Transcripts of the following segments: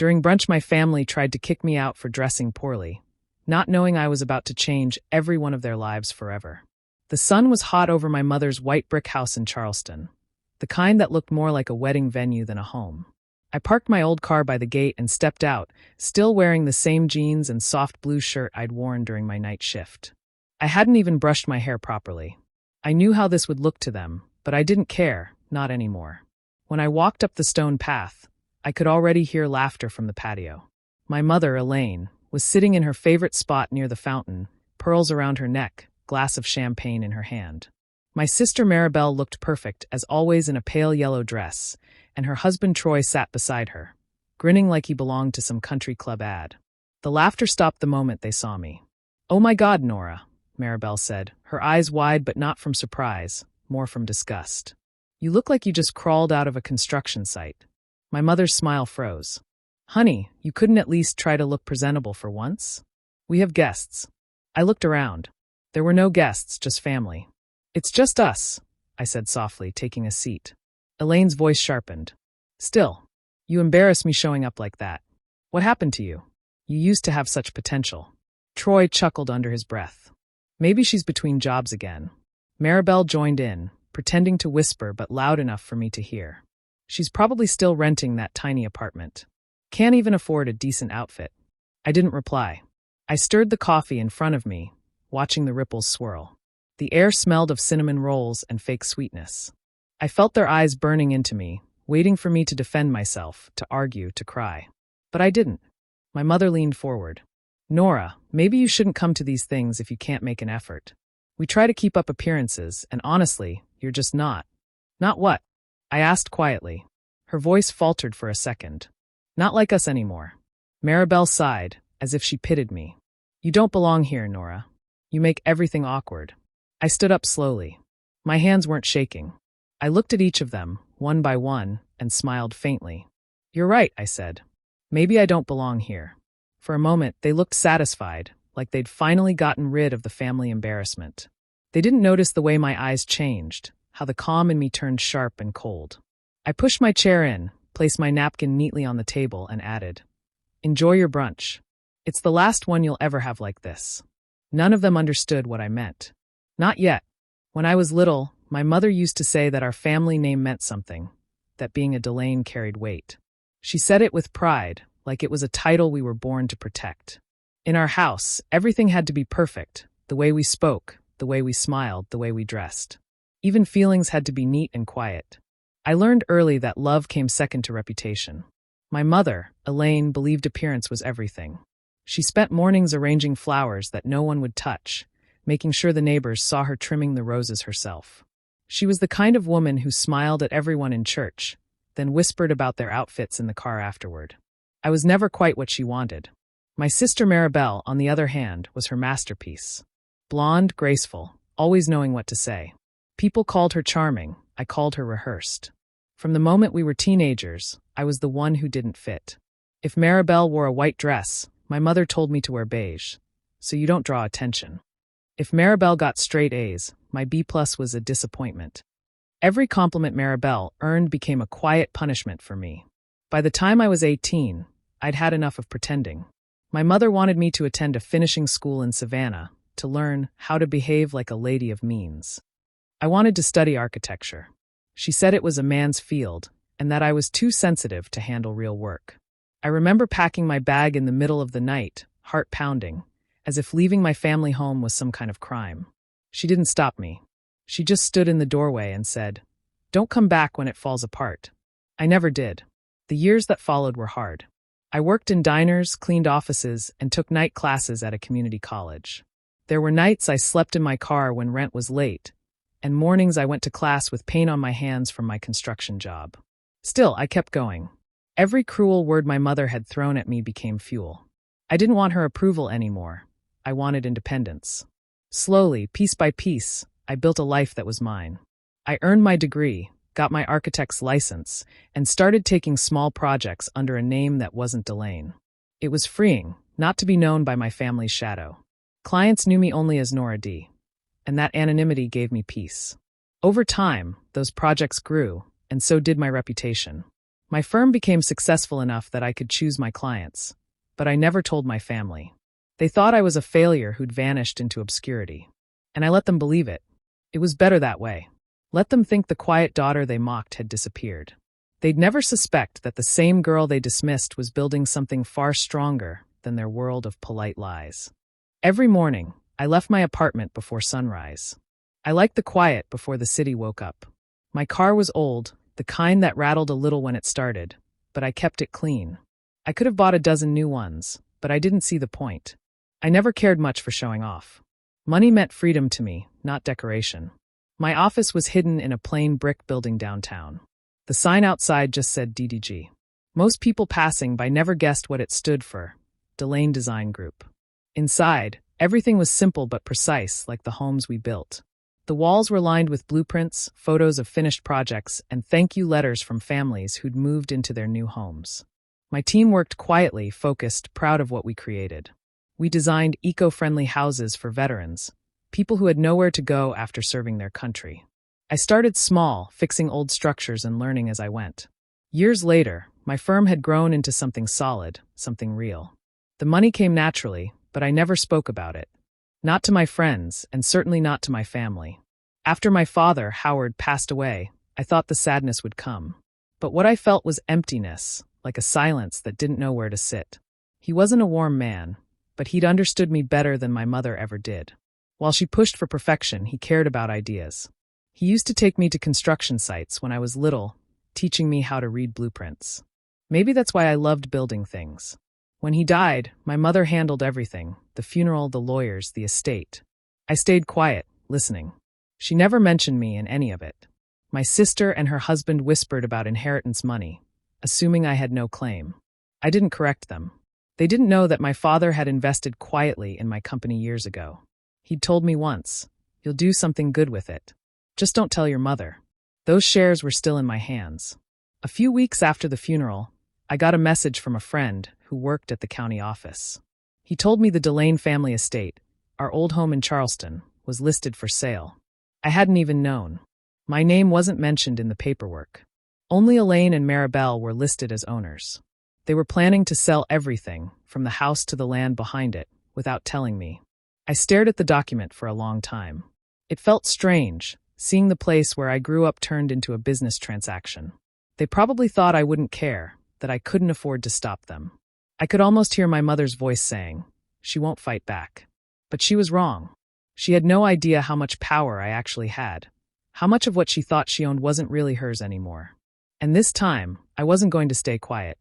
During brunch, my family tried to kick me out for dressing poorly, not knowing I was about to change every one of their lives forever. The sun was hot over my mother's white brick house in Charleston, the kind that looked more like a wedding venue than a home. I parked my old car by the gate and stepped out, still wearing the same jeans and soft blue shirt I'd worn during my night shift. I hadn't even brushed my hair properly. I knew how this would look to them, but I didn't care, not anymore. When I walked up the stone path, I could already hear laughter from the patio. My mother, Elaine, was sitting in her favorite spot near the fountain, pearls around her neck, glass of champagne in her hand. My sister Maribel looked perfect, as always, in a pale yellow dress, and her husband Troy sat beside her, grinning like he belonged to some country club ad. The laughter stopped the moment they saw me. "Oh my God, Nora," Maribel said, her eyes wide but not from surprise, more from disgust. "You look like you just crawled out of a construction site." My mother's smile froze. "Honey, you couldn't at least try to look presentable for once? We have guests." I looked around. There were no guests, just family. "It's just us," I said softly, taking a seat. Elaine's voice sharpened. "Still, you embarrass me showing up like that. What happened to you? You used to have such potential." Troy chuckled under his breath. "Maybe she's between jobs again." Maribel joined in, pretending to whisper but loud enough for me to hear. "She's probably still renting that tiny apartment. Can't even afford a decent outfit." I didn't reply. I stirred the coffee in front of me, watching the ripples swirl. The air smelled of cinnamon rolls and fake sweetness. I felt their eyes burning into me, waiting for me to defend myself, to argue, to cry. But I didn't. My mother leaned forward. "Nora, maybe you shouldn't come to these things if you can't make an effort. We try to keep up appearances, and honestly, you're just not." "Not what?" I asked quietly. Her voice faltered for a second. "Not like us anymore." Maribel sighed, as if she pitied me. "You don't belong here, Nora. You make everything awkward." I stood up slowly. My hands weren't shaking. I looked at each of them, one by one, and smiled faintly. "You're right," I said. "Maybe I don't belong here." For a moment, they looked satisfied, like they'd finally gotten rid of the family embarrassment. They didn't notice the way my eyes changed, how the calm in me turned sharp and cold. I pushed my chair in, placed my napkin neatly on the table, and added, "Enjoy your brunch. It's the last one you'll ever have like this." None of them understood what I meant. Not yet. When I was little, my mother used to say that our family name meant something, that being a Delane carried weight. She said it with pride, like it was a title we were born to protect. In our house, everything had to be perfect, the way we spoke, the way we smiled, the way we dressed. Even feelings had to be neat and quiet. I learned early that love came second to reputation. My mother, Elaine, believed appearance was everything. She spent mornings arranging flowers that no one would touch, making sure the neighbors saw her trimming the roses herself. She was the kind of woman who smiled at everyone in church, then whispered about their outfits in the car afterward. I was never quite what she wanted. My sister Maribel, on the other hand, was her masterpiece. Blonde, graceful, always knowing what to say. People called her charming, I called her rehearsed. From the moment we were teenagers, I was the one who didn't fit. If Maribel wore a white dress, my mother told me to wear beige, so you don't draw attention. If Maribel got straight A's, my B+ was a disappointment. Every compliment Maribel earned became a quiet punishment for me. By the time I was 18, I'd had enough of pretending. My mother wanted me to attend a finishing school in Savannah to learn how to behave like a lady of means. I wanted to study architecture. She said it was a man's field, and that I was too sensitive to handle real work. I remember packing my bag in the middle of the night, heart pounding, as if leaving my family home was some kind of crime. She didn't stop me. She just stood in the doorway and said, "Don't come back when it falls apart." I never did. The years that followed were hard. I worked in diners, cleaned offices, and took night classes at a community college. There were nights I slept in my car when rent was late, and mornings I went to class with pain on my hands from my construction job. Still, I kept going. Every cruel word my mother had thrown at me became fuel. I didn't want her approval anymore. I wanted independence. Slowly, piece by piece, I built a life that was mine. I earned my degree, got my architect's license, and started taking small projects under a name that wasn't Delane. It was freeing, not to be known by my family's shadow. Clients knew me only as Nora D., and that anonymity gave me peace. Over time, those projects grew, and so did my reputation. My firm became successful enough that I could choose my clients, but I never told my family. They thought I was a failure who'd vanished into obscurity. And I let them believe it. It was better that way. Let them think the quiet daughter they mocked had disappeared. They'd never suspect that the same girl they dismissed was building something far stronger than their world of polite lies. Every morning, I left my apartment before sunrise. I liked the quiet before the city woke up. My car was old, the kind that rattled a little when it started, but I kept it clean. I could have bought a dozen new ones, but I didn't see the point. I never cared much for showing off. Money meant freedom to me, not decoration. My office was hidden in a plain brick building downtown. The sign outside just said DDG. Most people passing by never guessed what it stood for, Delane Design Group. Inside, everything was simple but precise, like the homes we built. The walls were lined with blueprints, photos of finished projects, and thank you letters from families who'd moved into their new homes. My team worked quietly, focused, proud of what we created. We designed eco-friendly houses for veterans, people who had nowhere to go after serving their country. I started small, fixing old structures and learning as I went. Years later, my firm had grown into something solid, something real. The money came naturally, but I never spoke about it. Not to my friends, and certainly not to my family. After my father, Howard, passed away, I thought the sadness would come. But what I felt was emptiness, like a silence that didn't know where to sit. He wasn't a warm man, but he'd understood me better than my mother ever did. While she pushed for perfection, he cared about ideas. He used to take me to construction sites when I was little, teaching me how to read blueprints. Maybe that's why I loved building things. When he died, my mother handled everything, the funeral, the lawyers, the estate. I stayed quiet, listening. She never mentioned me in any of it. My sister and her husband whispered about inheritance money, assuming I had no claim. I didn't correct them. They didn't know that my father had invested quietly in my company years ago. He'd told me once, "You'll do something good with it. Just don't tell your mother." Those shares were still in my hands. A few weeks after the funeral, I got a message from a friend who worked at the county office. He told me the Delane family estate, our old home in Charleston, was listed for sale. I hadn't even known. My name wasn't mentioned in the paperwork. Only Elaine and Maribel were listed as owners. They were planning to sell everything, from the house to the land behind it, without telling me. I stared at the document for a long time. It felt strange, seeing the place where I grew up turned into a business transaction. They probably thought I wouldn't care, that I couldn't afford to stop them. I could almost hear my mother's voice saying, "She won't fight back." But she was wrong. She had no idea how much power I actually had, how much of what she thought she owned wasn't really hers anymore. And this time, I wasn't going to stay quiet.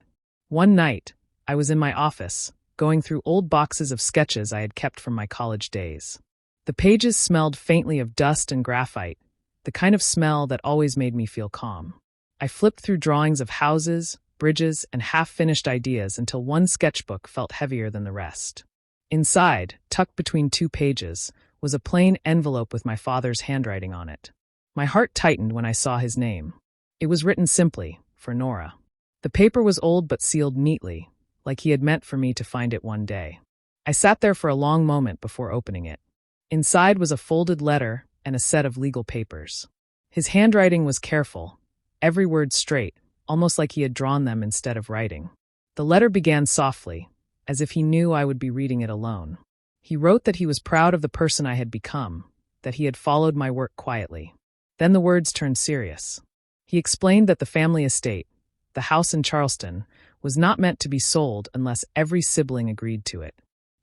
One night, I was in my office, going through old boxes of sketches I had kept from my college days. The pages smelled faintly of dust and graphite, the kind of smell that always made me feel calm. I flipped through drawings of houses, bridges, and half-finished ideas until one sketchbook felt heavier than the rest. Inside, tucked between two pages, was a plain envelope with my father's handwriting on it. My heart tightened when I saw his name. It was written simply, for Nora. The paper was old but sealed neatly, like he had meant for me to find it one day. I sat there for a long moment before opening it. Inside was a folded letter and a set of legal papers. His handwriting was careful, every word straight, almost like he had drawn them instead of writing. The letter began softly, as if he knew I would be reading it alone. He wrote that he was proud of the person I had become, that he had followed my work quietly. Then the words turned serious. He explained that the family estate, the house in Charleston, was not meant to be sold unless every sibling agreed to it.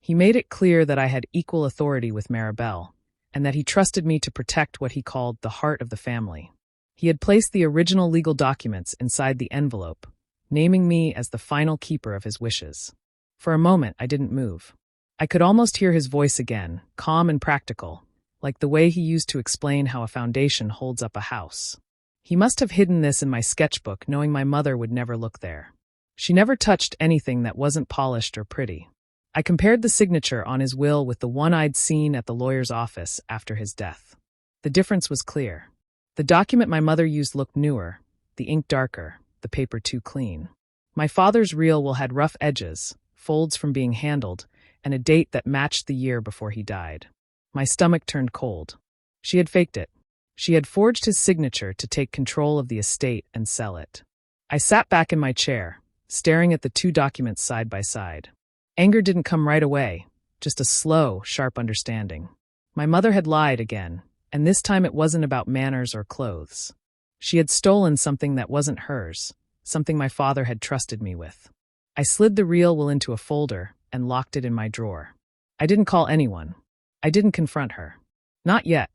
He made it clear that I had equal authority with Maribel, and that he trusted me to protect what he called the heart of the family. He had placed the original legal documents inside the envelope, naming me as the final keeper of his wishes. For a moment, I didn't move. I could almost hear his voice again, calm and practical, like the way he used to explain how a foundation holds up a house. He must have hidden this in my sketchbook, knowing my mother would never look there. She never touched anything that wasn't polished or pretty. I compared the signature on his will with the one I'd seen at the lawyer's office after his death. The difference was clear. The document my mother used looked newer, the ink darker, the paper too clean. My father's real will had rough edges, folds from being handled, and a date that matched the year before he died. My stomach turned cold. She had faked it. She had forged his signature to take control of the estate and sell it. I sat back in my chair, staring at the two documents side by side. Anger didn't come right away, just a slow, sharp understanding. My mother had lied again, and this time it wasn't about manners or clothes. She had stolen something that wasn't hers, something my father had trusted me with. I slid the real will into a folder and locked it in my drawer. I didn't call anyone. I didn't confront her. Not yet.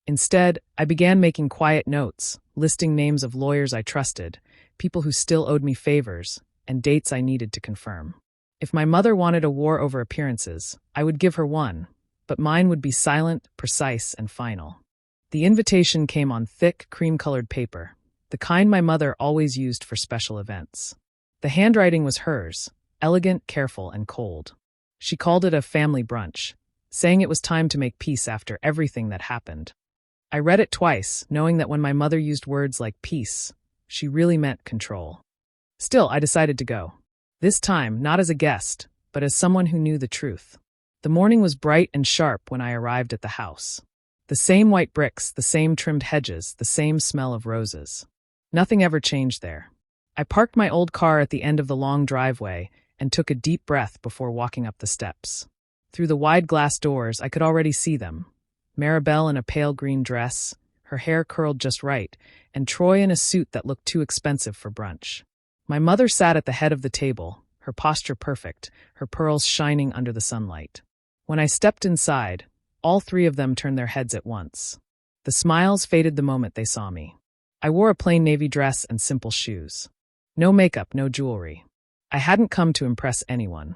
Instead, I began making quiet notes, listing names of lawyers I trusted, people who still owed me favors, and dates I needed to confirm. If my mother wanted a war over appearances, I would give her one, but mine would be silent, precise, and final. The invitation came on thick, cream-colored paper, the kind my mother always used for special events. The handwriting was hers, elegant, careful, and cold. She called it a family brunch, saying it was time to make peace after everything that happened. I read it twice, knowing that when my mother used words like peace, she really meant control. Still, I decided to go. This time, not as a guest, but as someone who knew the truth. The morning was bright and sharp when I arrived at the house. The same white bricks, the same trimmed hedges, the same smell of roses. Nothing ever changed there. I parked my old car at the end of the long driveway and took a deep breath before walking up the steps. Through the wide glass doors, I could already see them. Maribel in a pale green dress, her hair curled just right, and Troy in a suit that looked too expensive for brunch. My mother sat at the head of the table, her posture perfect, her pearls shining under the sunlight. When I stepped inside, all three of them turned their heads at once. The smiles faded the moment they saw me. I wore a plain navy dress and simple shoes. No makeup, no jewelry. I hadn't come to impress anyone.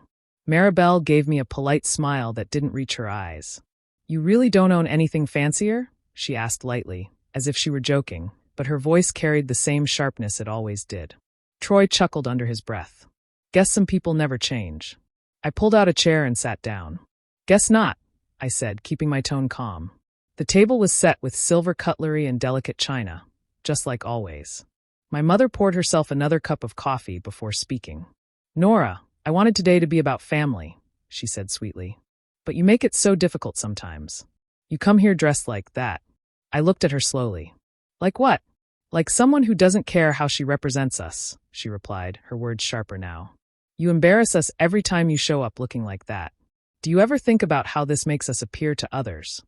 Maribel gave me a polite smile that didn't reach her eyes. "You really don't own anything fancier?" she asked lightly, as if she were joking, but her voice carried the same sharpness it always did. Troy chuckled under his breath. "Guess some people never change." I pulled out a chair and sat down. "Guess not," I said, keeping my tone calm. The table was set with silver cutlery and delicate china, just like always. My mother poured herself another cup of coffee before speaking. "Nora, I wanted today to be about family," she said sweetly. "But you make it so difficult sometimes. You come here dressed like that." I looked at her slowly. "Like what?" "Like someone who doesn't care how she represents us," she replied, her words sharper now. "You embarrass us every time you show up looking like that. Do you ever think about how this makes us appear to others?"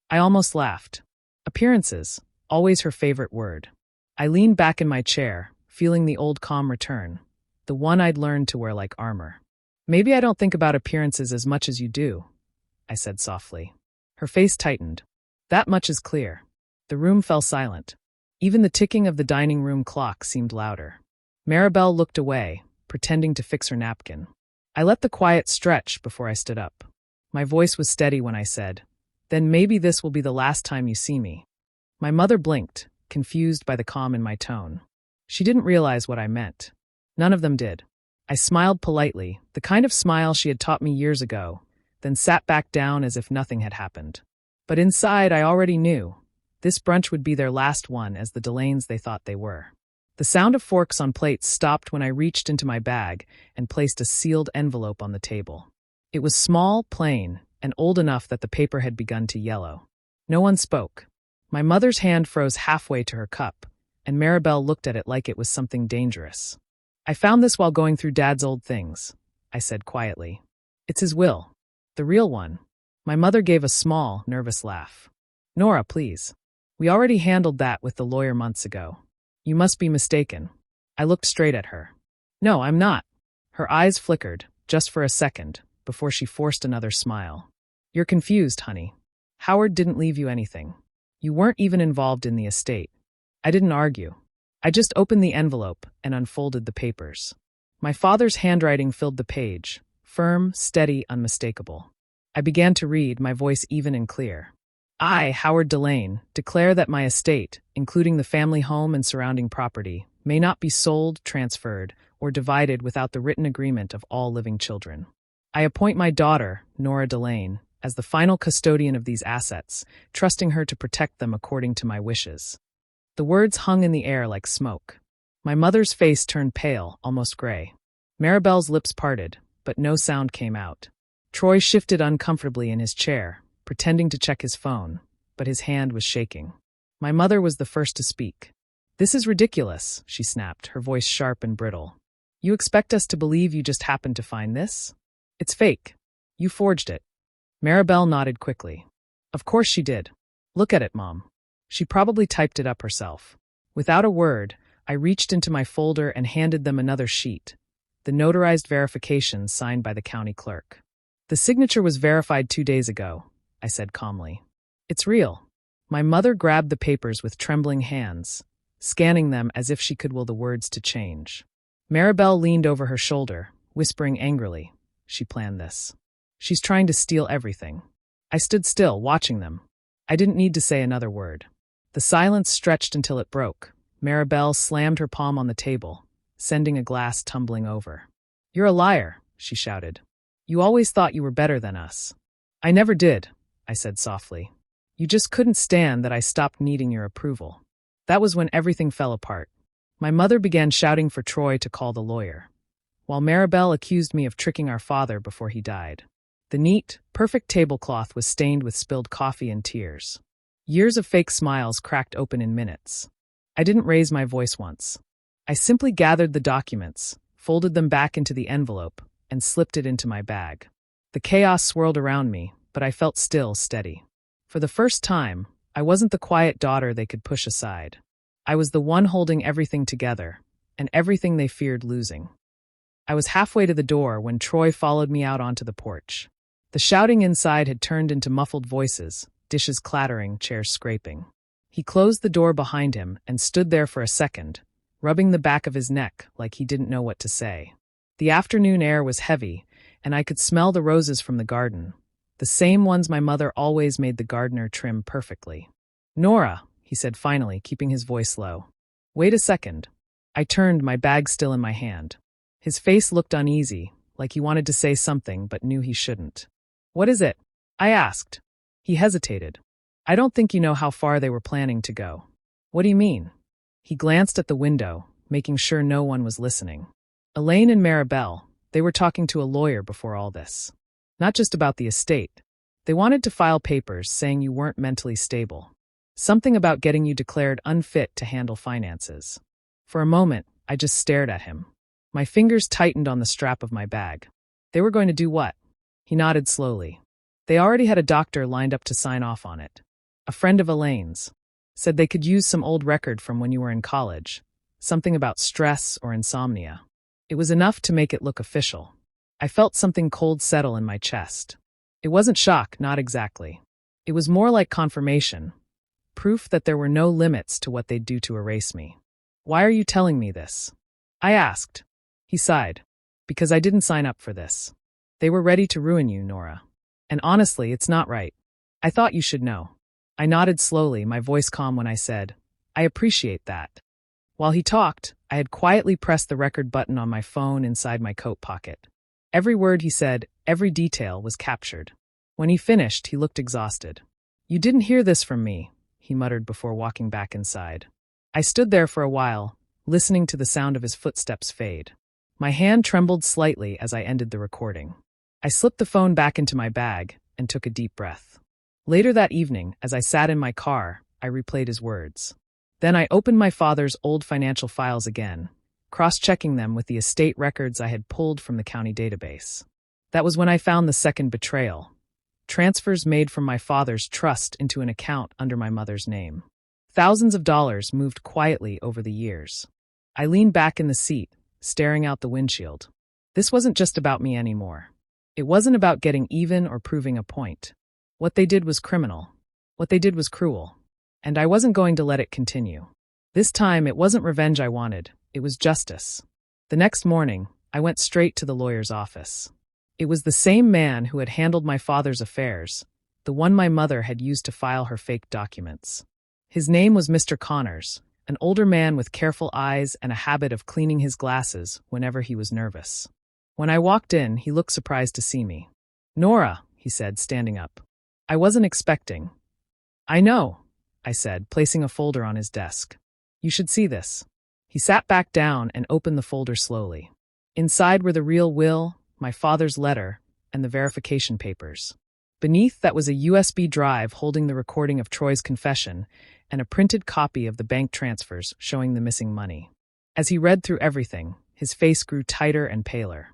I almost laughed. Appearances, always her favorite word. I leaned back in my chair, feeling the old calm return, the one I'd learned to wear like armor. "Maybe I don't think about appearances as much as you do," I said softly. Her face tightened. "That much is clear." The room fell silent. Even the ticking of the dining room clock seemed louder. Maribel looked away, pretending to fix her napkin. I let the quiet stretch before I stood up. My voice was steady when I said, "Then maybe this will be the last time you see me." My mother blinked, confused by the calm in my tone. She didn't realize what I meant. None of them did. I smiled politely, the kind of smile she had taught me years ago, then sat back down as if nothing had happened. But inside, I already knew. This brunch would be their last one as the Delanes they thought they were. The sound of forks on plates stopped when I reached into my bag and placed a sealed envelope on the table. It was small, plain, and old enough that the paper had begun to yellow. No one spoke. My mother's hand froze halfway to her cup, and Maribel looked at it like it was something dangerous. "I found this while going through Dad's old things," I said quietly. "It's his will. The real one." My mother gave a small, nervous laugh. "Nora, please. We already handled that with the lawyer months ago. You must be mistaken." I looked straight at her. "No, I'm not." Her eyes flickered, just for a second, before she forced another smile. "You're confused, honey. Howard didn't leave you anything. You weren't even involved in the estate." I didn't argue. I just opened the envelope and unfolded the papers. My father's handwriting filled the page, firm, steady, unmistakable. I began to read, my voice even and clear. "I, Howard Delane, declare that my estate, including the family home and surrounding property, may not be sold, transferred, or divided without the written agreement of all living children. I appoint my daughter, Nora Delane, as the final custodian of these assets, trusting her to protect them according to my wishes." The words hung in the air like smoke. My mother's face turned pale, almost gray. Maribel's lips parted, but no sound came out. Troy shifted uncomfortably in his chair, pretending to check his phone, but his hand was shaking. My mother was the first to speak. "This is ridiculous," she snapped, her voice sharp and brittle. "You expect us to believe you just happened to find this? It's fake. You forged it." Maribel nodded quickly. "Of course she did. Look at it, Mom. She probably typed it up herself." Without a word, I reached into my folder and handed them another sheet, the notarized verification signed by the county clerk. "The signature was verified 2 days ago," I said calmly. "It's real." My mother grabbed the papers with trembling hands, scanning them as if she could will the words to change. Maribel leaned over her shoulder, whispering angrily, "She planned this. She's trying to steal everything." I stood still, watching them. I didn't need to say another word. The silence stretched until it broke. Maribel slammed her palm on the table, sending a glass tumbling over. "You're a liar," she shouted. "You always thought you were better than us." "I never did," I said softly. "You just couldn't stand that I stopped needing your approval." That was when everything fell apart. My mother began shouting for Troy to call the lawyer, while Maribel accused me of tricking our father before he died. The neat, perfect tablecloth was stained with spilled coffee and tears. Years of fake smiles cracked open in minutes. I didn't raise my voice once. I simply gathered the documents, folded them back into the envelope, and slipped it into my bag. The chaos swirled around me, but I felt still, steady. For the first time, I wasn't the quiet daughter they could push aside. I was the one holding everything together, and everything they feared losing. I was halfway to the door when Troy followed me out onto the porch. The shouting inside had turned into muffled voices, dishes clattering, chairs scraping. He closed the door behind him and stood there for a second, rubbing the back of his neck like he didn't know what to say. The afternoon air was heavy, and I could smell the roses from the garden, the same ones my mother always made the gardener trim perfectly. "Nora," he said finally, keeping his voice low. "Wait a second." I turned, my bag still in my hand. His face looked uneasy, like he wanted to say something but knew he shouldn't. "What is it?" I asked. He hesitated. "I don't think you know how far they were planning to go." "What do you mean?" He glanced at the window, making sure no one was listening. Elaine and Maribel, they were talking to a lawyer before all this. Not just about the estate. They wanted to file papers saying you weren't mentally stable. Something about getting you declared unfit to handle finances. For a moment, I just stared at him. My fingers tightened on the strap of my bag. They were going to do what? He nodded slowly. They already had a doctor lined up to sign off on it. A friend of Elaine's. Said they could use some old record from when you were in college. Something about stress or insomnia. It was enough to make it look official. I felt something cold settle in my chest. It wasn't shock, not exactly. It was more like confirmation. Proof that there were no limits to what they'd do to erase me. "Why are you telling me this?" I asked. He sighed. "Because I didn't sign up for this. They were ready to ruin you, Nora. And honestly, it's not right. I thought you should know." I nodded slowly, my voice calm when I said, "I appreciate that." While he talked, I had quietly pressed the record button on my phone inside my coat pocket. Every word he said, every detail was captured. When he finished, he looked exhausted. "You didn't hear this from me," he muttered before walking back inside. I stood there for a while, listening to the sound of his footsteps fade. My hand trembled slightly as I ended the recording. I slipped the phone back into my bag and took a deep breath. Later that evening, as I sat in my car, I replayed his words. Then I opened my father's old financial files again, cross-checking them with the estate records I had pulled from the county database. That was when I found the second betrayal. Transfers made from my father's trust into an account under my mother's name. Thousands of dollars moved quietly over the years. I leaned back in the seat, staring out the windshield. This wasn't just about me anymore. It wasn't about getting even or proving a point. What they did was criminal. What they did was cruel. And I wasn't going to let it continue. This time, it wasn't revenge I wanted. It was justice. The next morning, I went straight to the lawyer's office. It was the same man who had handled my father's affairs, the one my mother had used to file her fake documents. His name was Mr. Connors, an older man with careful eyes and a habit of cleaning his glasses whenever he was nervous. When I walked in, he looked surprised to see me. "Nora," he said, standing up. "I wasn't expecting." "I know," I said, placing a folder on his desk. "You should see this." He sat back down and opened the folder slowly. Inside were the real will, my father's letter, and the verification papers. Beneath that was a USB drive holding the recording of Troy's confession and a printed copy of the bank transfers showing the missing money. As he read through everything, his face grew tighter and paler.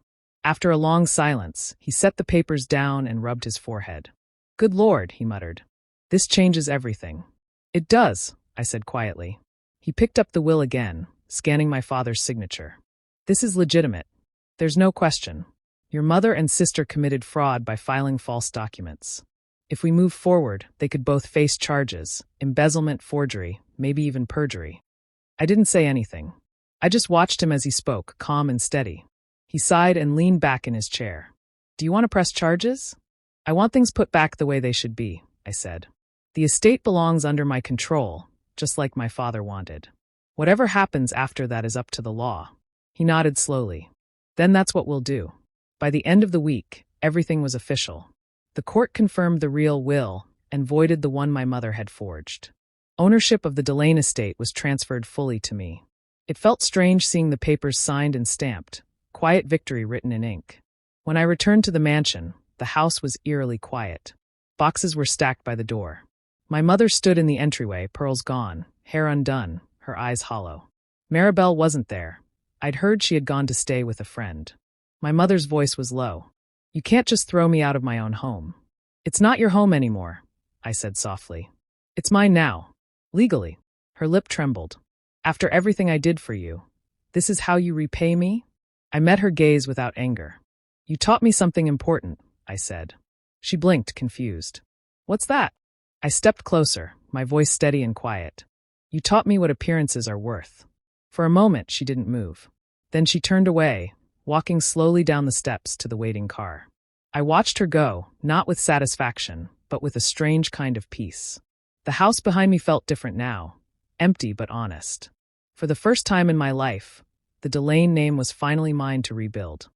After a long silence, he set the papers down and rubbed his forehead. "Good Lord," he muttered. "This changes everything." "It does," I said quietly. He picked up the will again, scanning my father's signature. "This is legitimate. There's no question. Your mother and sister committed fraud by filing false documents. If we move forward, they could both face charges, embezzlement, forgery, maybe even perjury." I didn't say anything. I just watched him as he spoke, calm and steady. He sighed and leaned back in his chair. "Do you want to press charges?" "I want things put back the way they should be," I said. "The estate belongs under my control, just like my father wanted. Whatever happens after that is up to the law." He nodded slowly. "Then that's what we'll do." By the end of the week, everything was official. The court confirmed the real will and voided the one my mother had forged. Ownership of the Delane estate was transferred fully to me. It felt strange seeing the papers signed and stamped, quiet victory written in ink. When I returned to the mansion, the house was eerily quiet. Boxes were stacked by the door. My mother stood in the entryway, pearls gone, hair undone, her eyes hollow. Maribel wasn't there. I'd heard she had gone to stay with a friend. My mother's voice was low. "You can't just throw me out of my own home." "It's not your home anymore," I said softly. "It's mine now. Legally." Her lip trembled. "After everything I did for you, this is how you repay me?" I met her gaze without anger. "You taught me something important," I said. She blinked, confused. "What's that?" I stepped closer, my voice steady and quiet. "You taught me what appearances are worth." For a moment, she didn't move. Then she turned away, walking slowly down the steps to the waiting car. I watched her go, not with satisfaction, but with a strange kind of peace. The house behind me felt different now, empty but honest. For the first time in my life, the Delane name was finally mine to rebuild.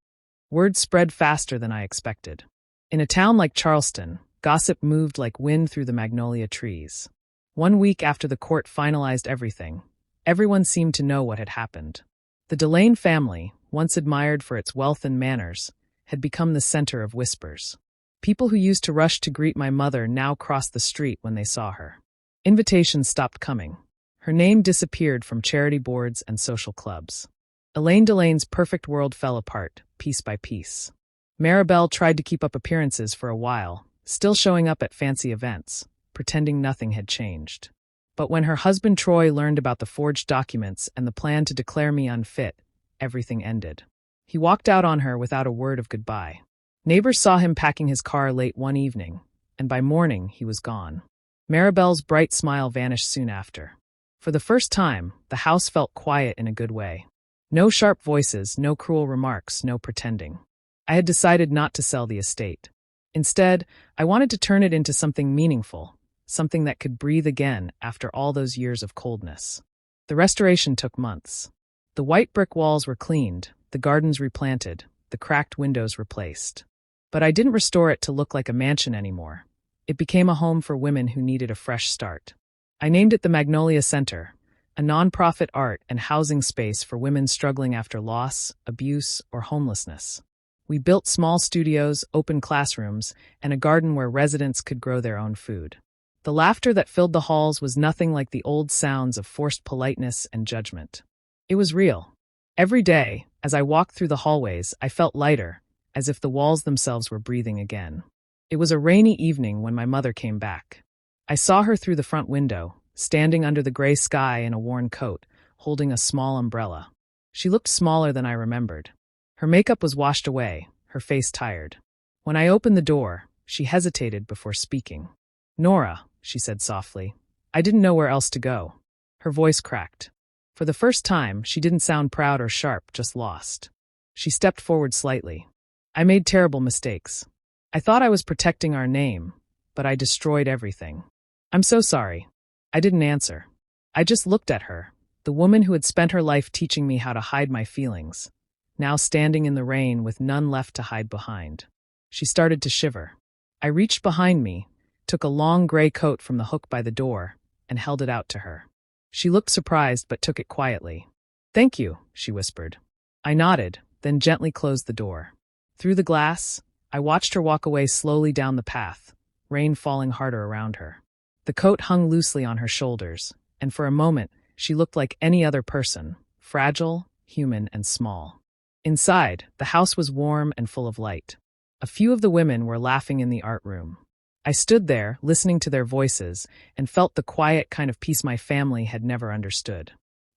Word spread faster than I expected. In a town like Charleston, gossip moved like wind through the magnolia trees. 1 week after the court finalized everything, everyone seemed to know what had happened. The Delane family, once admired for its wealth and manners, had become the center of whispers. People who used to rush to greet my mother now crossed the street when they saw her. Invitations stopped coming. Her name disappeared from charity boards and social clubs. Elaine Delane's perfect world fell apart, piece by piece. Maribel tried to keep up appearances for a while, still showing up at fancy events, pretending nothing had changed. But when her husband Troy learned about the forged documents and the plan to declare me unfit, everything ended. He walked out on her without a word of goodbye. Neighbors saw him packing his car late one evening, and by morning he was gone. Maribel's bright smile vanished soon after. For the first time, the house felt quiet in a good way. No sharp voices, no cruel remarks, no pretending. I had decided not to sell the estate. Instead, I wanted to turn it into something meaningful, something that could breathe again after all those years of coldness. The restoration took months. The white brick walls were cleaned, the gardens replanted, the cracked windows replaced. But I didn't restore it to look like a mansion anymore. It became a home for women who needed a fresh start. I named it the Magnolia Center, a nonprofit art and housing space for women struggling after loss, abuse, or homelessness. We built small studios, open classrooms, and a garden where residents could grow their own food. The laughter that filled the halls was nothing like the old sounds of forced politeness and judgment. It was real. Every day, as I walked through the hallways, I felt lighter, as if the walls themselves were breathing again. It was a rainy evening when my mother came back. I saw her through the front window, standing under the gray sky in a worn coat, holding a small umbrella. She looked smaller than I remembered. Her makeup was washed away, her face tired. When I opened the door, she hesitated before speaking. "Nora," she said softly. I didn't know where else to go. Her voice cracked. For the first time, she didn't sound proud or sharp, just lost. She stepped forward slightly. "I made terrible mistakes. I thought I was protecting our name, but I destroyed everything. I'm so sorry." I didn't answer. I just looked at her, the woman who had spent her life teaching me how to hide my feelings, now standing in the rain with none left to hide behind. She started to shiver. I reached behind me, took a long gray coat from the hook by the door, and held it out to her. She looked surprised but took it quietly. "Thank you," she whispered. I nodded, then gently closed the door. Through the glass, I watched her walk away slowly down the path, rain falling harder around her. The coat hung loosely on her shoulders, and for a moment she looked like any other person, fragile, human, and small. Inside, the house was warm and full of light. A few of the women were laughing in the art room. I stood there, listening to their voices, and felt the quiet kind of peace my family had never understood.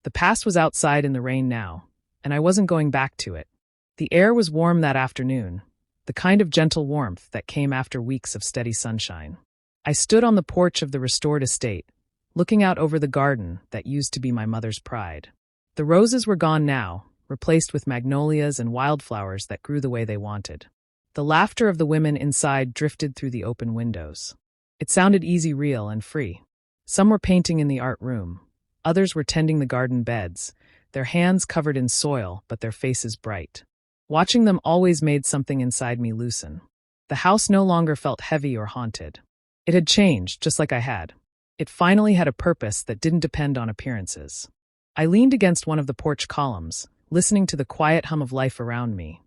The past was outside in the rain now, and I wasn't going back to it. The air was warm that afternoon, the kind of gentle warmth that came after weeks of steady sunshine. I stood on the porch of the restored estate, looking out over the garden that used to be my mother's pride. The roses were gone now, replaced with magnolias and wildflowers that grew the way they wanted. The laughter of the women inside drifted through the open windows. It sounded easy, real, and free. Some were painting in the art room. Others were tending the garden beds, their hands covered in soil but their faces bright. Watching them always made something inside me loosen. The house no longer felt heavy or haunted. It had changed, just like I had. It finally had a purpose that didn't depend on appearances. I leaned against one of the porch columns, listening to the quiet hum of life around me.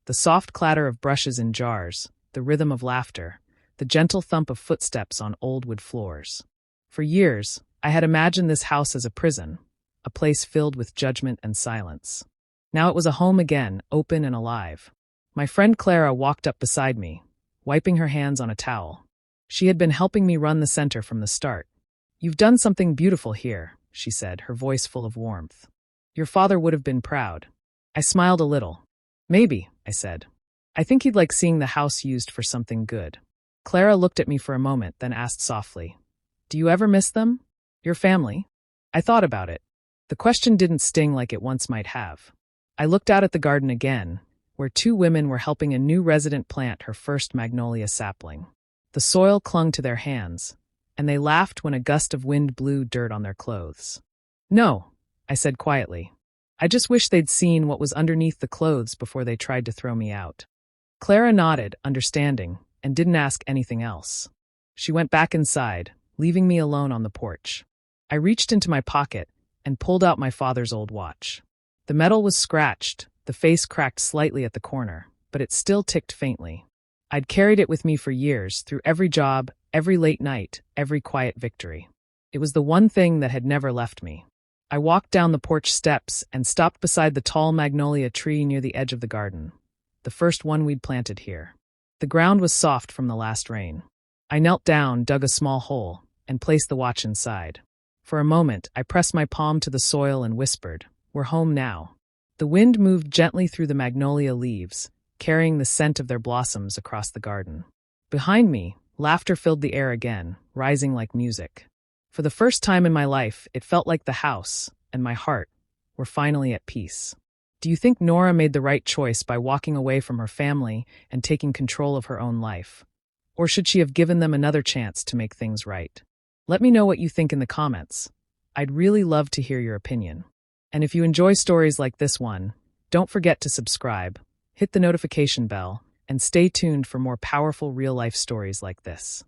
The soft clatter of brushes in jars, the rhythm of laughter, the gentle thump of footsteps on old wood floors. For years, I had imagined this house as a prison, a place filled with judgment and silence. Now it was a home again, open and alive. My friend Clara walked up beside me, wiping her hands on a towel. She had been helping me run the center from the start. "You've done something beautiful here," she said, her voice full of warmth. "Your father would have been proud." I smiled a little. "Maybe," I said. "I think he'd like seeing the house used for something good." Clara looked at me for a moment, then asked softly, "Do you ever miss them? Your family?" I thought about it. The question didn't sting like it once might have. I looked out at the garden again, where two women were helping a new resident plant her first magnolia sapling. The soil clung to their hands, and they laughed when a gust of wind blew dirt on their clothes. "No," I said quietly. "I just wish they'd seen what was underneath the clothes before they tried to throw me out." Clara nodded, understanding, and didn't ask anything else. She went back inside, leaving me alone on the porch. I reached into my pocket and pulled out my father's old watch. The metal was scratched, the face cracked slightly at the corner, but it still ticked faintly. I'd carried it with me for years, through every job, every late night, every quiet victory. It was the one thing that had never left me. I walked down the porch steps and stopped beside the tall magnolia tree near the edge of the garden, the first one we'd planted here. The ground was soft from the last rain. I knelt down, dug a small hole, and placed the watch inside. For a moment, I pressed my palm to the soil and whispered, "We're home now." The wind moved gently through the magnolia leaves, carrying the scent of their blossoms across the garden. Behind me, laughter filled the air again, rising like music. For the first time in my life, it felt like the house and my heart were finally at peace. Do you think Nora made the right choice by walking away from her family and taking control of her own life? Or should she have given them another chance to make things right? Let me know what you think in the comments. I'd really love to hear your opinion. And if you enjoy stories like this one, don't forget to subscribe, hit the notification bell, and stay tuned for more powerful real-life stories like this.